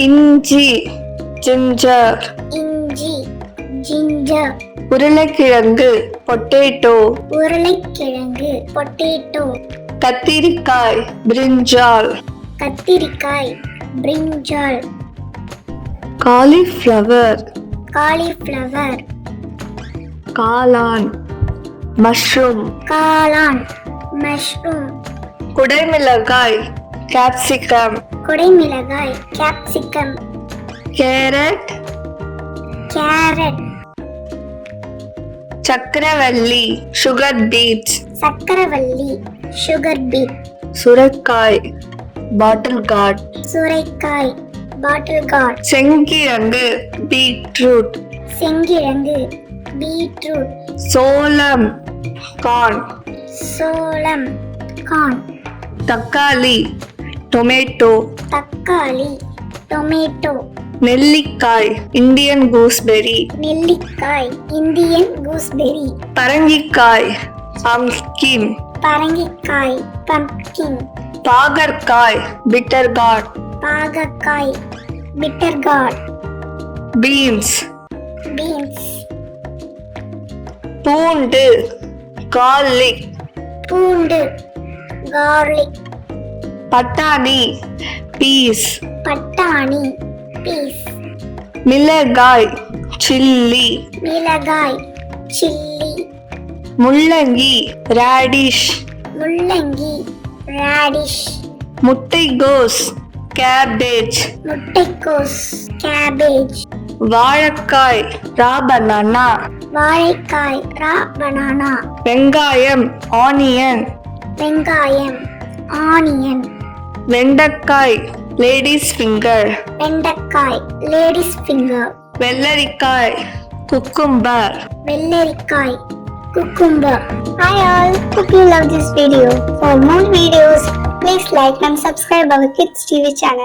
இஞ்சி ginger. இஞ்சி ginger. உருளைக்கிழங்கு பொட்டேட்டோ. உருளைக்கிழங்கு பொட்டேட்டோ. கத்திரிக்காய் பிரிஞ்சால். கத்திரிக்காய் பிரிஞ்சால். Cauliflower cauliflower. காளான் மஷ்ரூம். காளான் மஷ்ரூம். குடைமிளகாய் கேப்சிகம். குடைமிளகாய் கேப்சிகம். Carrot carrot. சக்கரவள்ளி சுகர் பீட். சக்கரவள்ளி சுகர் பீட். சுரைக்காய் பாட்டில் கார்ட். சுரைக்காய் பாட்டில் கார்ட். செங்கிழங்கு பீட்ரூட். செங்கிழங்கு பீட்ரூட். சோளம் கார்ன். சோளம் கார்ன். தக்காளி டொமேட்டோ. தக்காளி டொமேட்டோ. நெல்லிக்காய் இந்தியன் கூஸ்பெரி. நெல்லிக்காய் இந்தியன் கூஸ்பெரி. பரங்கிக்காய் பம்ப்கின். பரங்கிக்காய் பம்ப்கின். பாகற்காய் பிட்டர் கார்ட். பாகற்காய் பிட்டர் கார்ட். Beans beans. பூண்டு garlic. பூண்டு கார்லிக். பட்டாணி பீஸ். பட்டாணி பீஸ். மிளகாய் சில்லி. மிளகாய் சில்லி. முள்ளங்கி ரேடிஷ். முள்ளங்கி ரேடிஷ். முட்டைகோஸ் கேபேஜ். முட்டைக்கோஸ் கேபேஜ். வாழைக்காய் ரா பனானா. வாழைக்காய் ரா பனானா. வெங்காயம் ஆனியன். வெங்காயம் ஆனியன். வெண்டைக்காய் லேடிஸ் ஃபிங்கர். வெண்டைக்காய் லேடிஸ் ஃபிங்கர். வெள்ளரிக்காய் குக்கும்பர். வெள்ளரிக்காய் cucumber. Hi all, hope you love this video. For more videos, please like and subscribe our Kids TV channel.